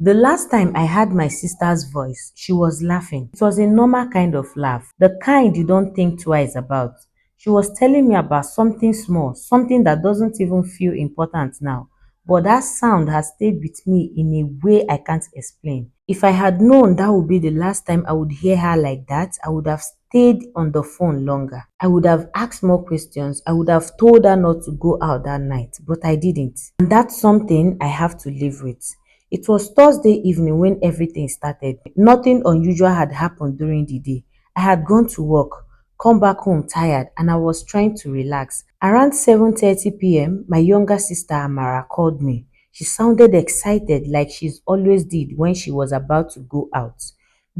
The last time I heard my sister's voice, she was laughing. It was a normal kind of laugh, the kind you don't think twice about. She was telling me about something small, something that doesn't even feel important now. But that sound has stayed with me in a way I can't explain. If I had known that would be the last time I would hear her like that, I would have stayed on the phone longer. I would have asked more questions. I would have told her not to go out that night, but I didn't. And that's something I have to live with. It was Thursday evening when everything started. Nothing unusual had happened during the day. I had gone to work, come back home tired, and I was trying to relax. Around 7:30 p.m., my younger sister Amara called me. She sounded excited like she's always did when she was about to go out.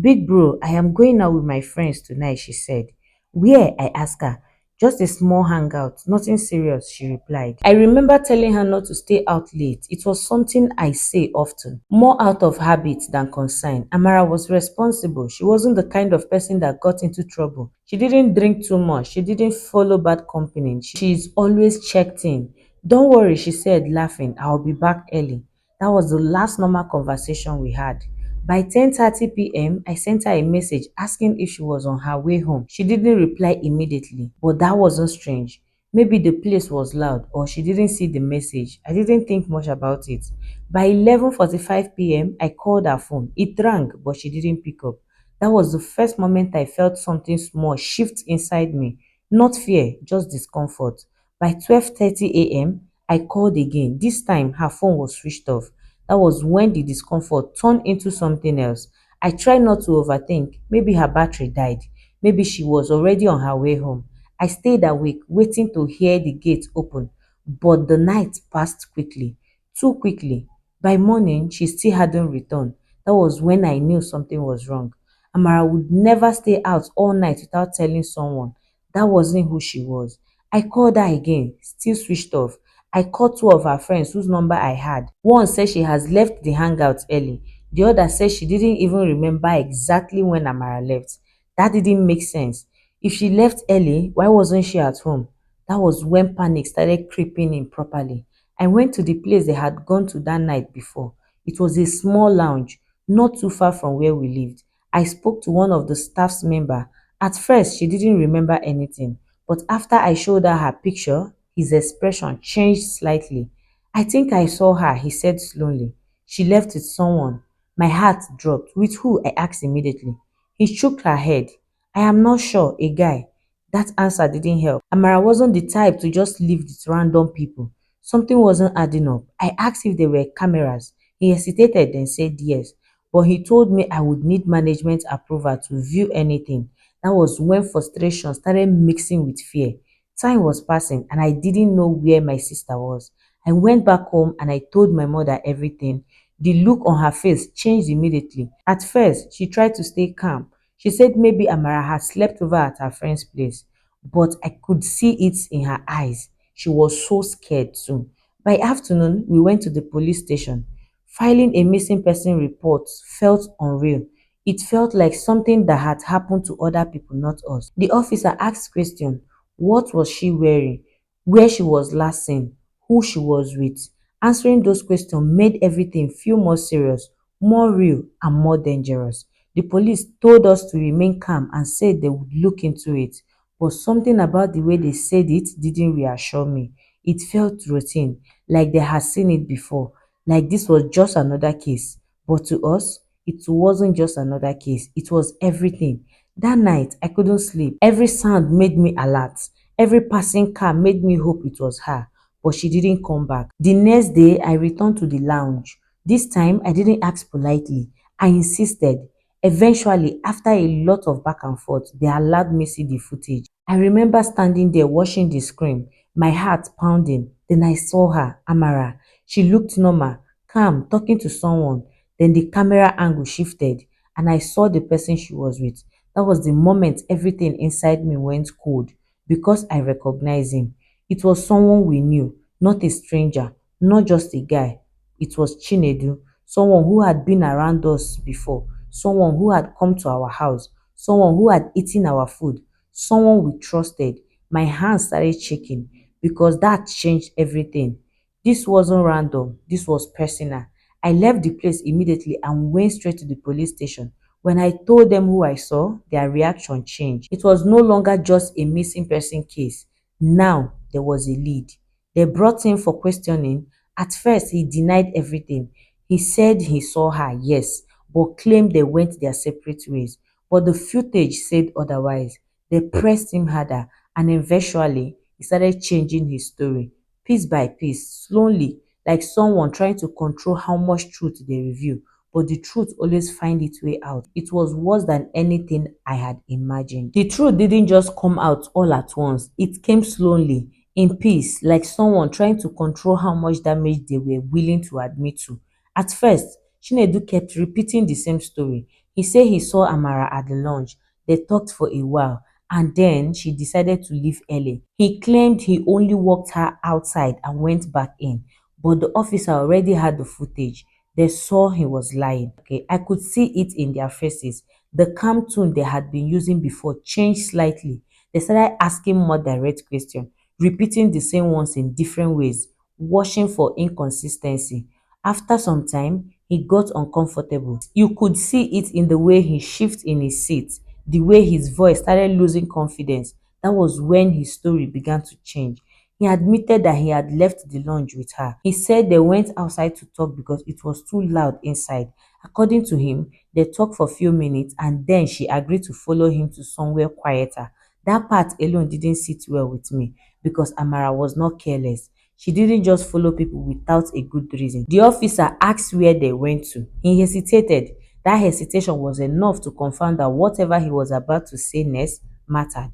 Big bro, I am going out with my friends tonight, she said. Where? I asked her. Just a small hangout, nothing serious, she replied. I remember telling her not to stay out late. It was something I say often, more out of habit than concern. Amara was responsible. She wasn't the kind of person that got into trouble. She didn't drink too much. She didn't follow bad company. She's always checked in. Don't worry, she said, laughing. I'll be back early. That was the last normal conversation we had. By 10:30 p.m., I sent her a message asking if she was on her way home. She didn't reply immediately, but that wasn't strange. Maybe the place was loud or she didn't see the message. I didn't think much about it. By 11:45 p.m., I called her phone. It rang, but she didn't pick up. That was the first moment I felt something small shift inside me. Not fear, just discomfort. By 12:30 a.m., I called again. This time, her phone was switched off. That was when the discomfort turned into something else. I tried not to overthink. Maybe her battery died. Maybe she was already on her way home. I stayed awake, waiting to hear the gate open. But the night passed quickly, too quickly. By morning, she still hadn't returned. That was when I knew something was wrong. Amara would never stay out all night without telling someone. That wasn't who she was. I called her again, still switched off. I called two of her friends whose number I had. One said she has left the hangout early. The other said she didn't even remember exactly when Amara left. That didn't make sense. If she left early, why wasn't she at home? That was when panic started creeping in properly. I went to the place they had gone to that night before. It was a small lounge, not too far from where we lived. I spoke to one of the staff's member. At first, she didn't remember anything, but after I showed her her picture, his expression changed slightly. I think I saw her, he said slowly. She left with someone. My heart dropped. With who? I asked immediately. He shook her head. I am not sure, a guy. That answer didn't help. Amara wasn't the type to just leave with random people. Something wasn't adding up. I asked if there were cameras. He hesitated then said yes, but he told me I would need management approval to view anything. That was when frustration started mixing with fear. Time was passing and I didn't know where my sister was. I went back home and I told my mother everything. The look on her face changed immediately. At first, she tried to stay calm. She said maybe Amara had slept over at her friend's place, but I could see it in her eyes. She was so scared too. By afternoon, we went to the police station. Filing a missing person report felt unreal. It felt like something that had happened to other people, not us. The officer asked questions. What was she wearing? Where she was last seen? Who she was with? Answering those questions made everything feel more serious, more real, and more dangerous. The police told us to remain calm and said they would look into it, but something about the way they said it didn't reassure me. It felt routine, like they had seen it before, like this was just another case. But to us, it wasn't just another case, it was everything. That night, I couldn't sleep. Every sound made me alert. Every passing car made me hope it was her, but she didn't come back. The next day, I returned to the lounge. This time, I didn't ask politely. I insisted. Eventually, after a lot of back and forth, they allowed me see the footage. I remember standing there watching the screen, my heart pounding. Then I saw her, Amara. She looked normal, calm, talking to someone. Then the camera angle shifted and I saw the person she was with. That was the moment everything inside me went cold because I recognized him. It was someone we knew, not a stranger, not just a guy. It was Chinedu, someone who had been around us before, someone who had come to our house, someone who had eaten our food, someone we trusted. My hands started shaking because that changed everything. This wasn't random, this was personal. I left the place immediately and went straight to the police station. When I told them who I saw, their reaction changed. It was no longer just a missing person case. Now there was a lead. They brought him for questioning. At first, he denied everything. He said he saw her, yes, but claimed they went their separate ways. But the footage said otherwise. They pressed him harder, and eventually, he started changing his story, piece by piece, slowly, like someone trying to control how much truth they reveal. But the truth always find its way out. It was worse than anything I had imagined. The truth didn't just come out all at once. It came slowly, in peace, like someone trying to control how much damage they were willing to admit to. At first, Chinedu kept repeating the same story. He said he saw Amara at the lounge. They talked for a while, and then she decided to leave early. He claimed he only walked her outside and went back in, but the officer already had the footage. They saw he was lying. Okay, I could see it in their faces. The calm tone they had been using before changed slightly. They started asking more direct questions, repeating the same ones in different ways, watching for inconsistency. After some time, he got uncomfortable. You could see it in the way he shifted in his seat, the way his voice started losing confidence. That was when his story began to change. He admitted that he had left the lounge with her. He said they went outside to talk because it was too loud inside. According to him, they talked for a few minutes and then she agreed to follow him to somewhere quieter. That part alone didn't sit well with me because Amara was not careless. She didn't just follow people without a good reason. The officer asked where they went to. He hesitated. That hesitation was enough to confirm that whatever he was about to say next mattered.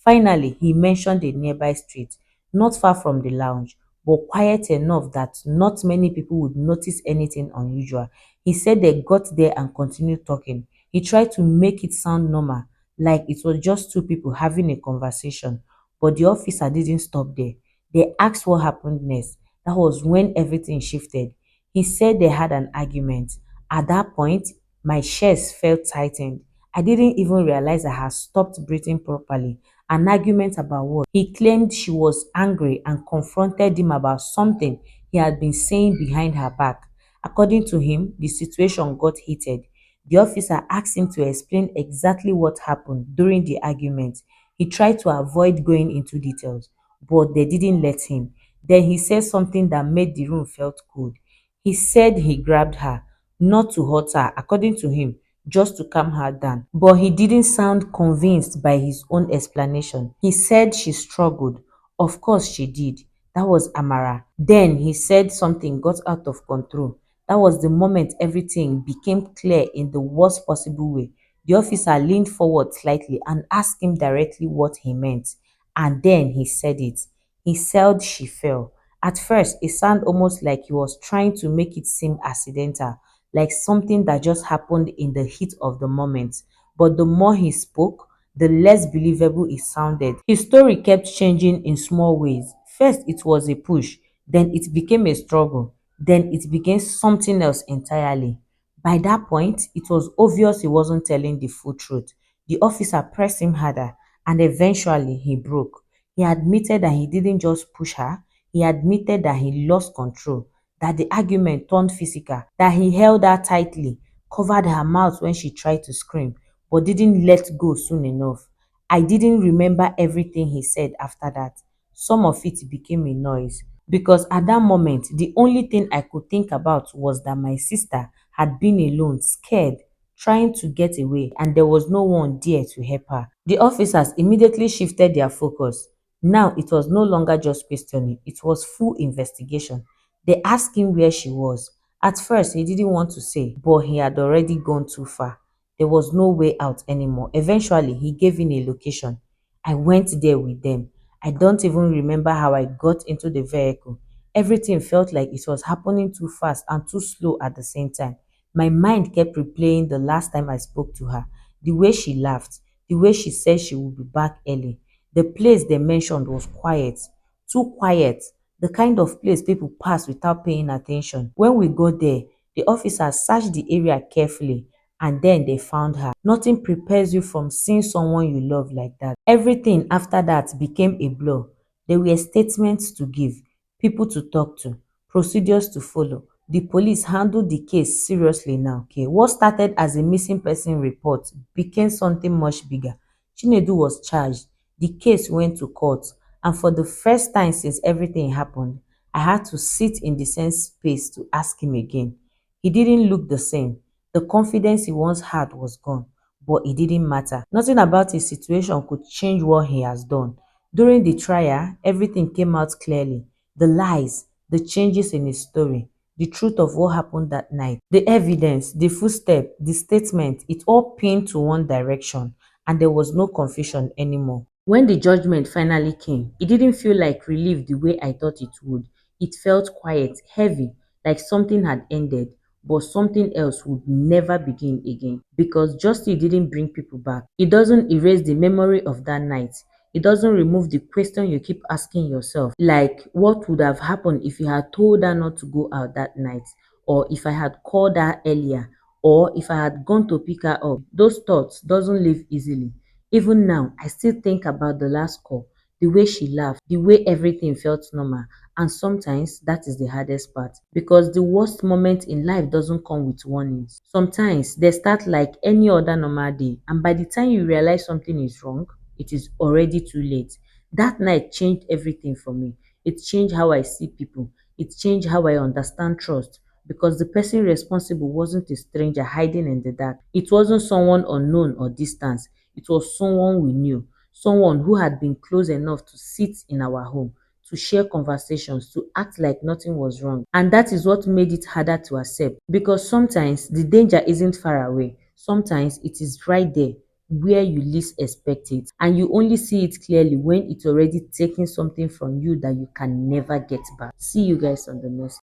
Finally, he mentioned a nearby street, not far from the lounge, but quiet enough that not many people would notice anything unusual. He said they got there and continued talking. He tried to make it sound normal, like it was just two people having a conversation. But the officer didn't stop there. They asked what happened next. That was when everything shifted. He said they had an argument. At that point, my chest felt tightened. I didn't even realize I had stopped breathing properly. An argument about what? He claimed she was angry and confronted him about something he had been saying behind her back. According to him, the situation got heated. The officer asked him to explain exactly what happened during the argument. He tried to avoid going into details, but they didn't let him. Then he said something that made the room felt cold. He said he grabbed her, not to hurt her, according to him, just to calm her down. But he didn't sound convinced by his own explanation. He said she struggled. Of course she did. That was Amara. Then he said something got out of control. That was the moment everything became clear in the worst possible way. The officer leaned forward slightly and asked him directly what he meant. And then he said it. He said she fell. At first, it sounded almost like he was trying to make it seem accidental, like something that just happened in the heat of the moment. But the more he spoke, the less believable it sounded. His story kept changing in small ways. First, it was a push, then it became a struggle, then it became something else entirely. By that point, it was obvious he wasn't telling the full truth. The officer pressed him harder, and eventually he broke. He admitted that he didn't just push her, he admitted that he lost control, that the argument turned physical, that he held her tightly, covered her mouth when she tried to scream, but didn't let go soon enough. I didn't remember everything he said after that. Some of it became a noise because at that moment, the only thing I could think about was that my sister had been alone, scared, trying to get away, and there was no one there to help her. The officers immediately shifted their focus. Now it was no longer just questioning, it was full investigation. They asked him where she was. At first, he didn't want to say, but he had already gone too far. There was no way out anymore. Eventually, he gave in a location. I went there with them. I don't even remember how I got into the vehicle. Everything felt like it was happening too fast and too slow at the same time. My mind kept replaying the last time I spoke to her, the way she laughed, the way she said she would be back early. The place they mentioned was quiet, too quiet, the kind of place people pass without paying attention. When we got there, the officers searched the area carefully and then they found her. Nothing prepares you from seeing someone you love like that. Everything after that became a blur. There were statements to give, people to talk to, procedures to follow. The police handled the case seriously now. Okay, what started as a missing person report became something much bigger. Chinedu was charged. The case went to court, and for the first time since everything happened, I had to sit in the same space to ask him again. He didn't look the same. The confidence he once had was gone, but it didn't matter. Nothing about his situation could change what he has done. During the trial, everything came out clearly: the lies, the changes in his story, the truth of what happened that night, the evidence, the footstep, the statement. It all pinned to one direction, and there was no confusion anymore. When the judgment finally came, it didn't feel like relief the way I thought it would. It felt quiet, heavy, like something had ended, but something else would never begin again. Because justice didn't bring people back. It doesn't erase the memory of that night. It doesn't remove the question you keep asking yourself, like what would have happened if you had told her not to go out that night, or if I had called her earlier, or if I had gone to pick her up. Those thoughts doesn't leave easily. Even now, I still think about the last call, the way she laughed, the way everything felt normal. And sometimes that is the hardest part, because the worst moment in life doesn't come with warnings. Sometimes they start like any other normal day, and by the time you realize something is wrong, it is already too late. That night changed everything for me. It changed how I see people. It changed how I understand trust, because the person responsible wasn't a stranger hiding in the dark. It wasn't someone unknown or distant. It was someone we knew, someone who had been close enough to sit in our home, to share conversations, to act like nothing was wrong. And that is what made it harder to accept, because sometimes the danger isn't far away. Sometimes it is right there, where you least expect it, and you only see it clearly when it's already taking something from you that you can never get back. See you guys on the next.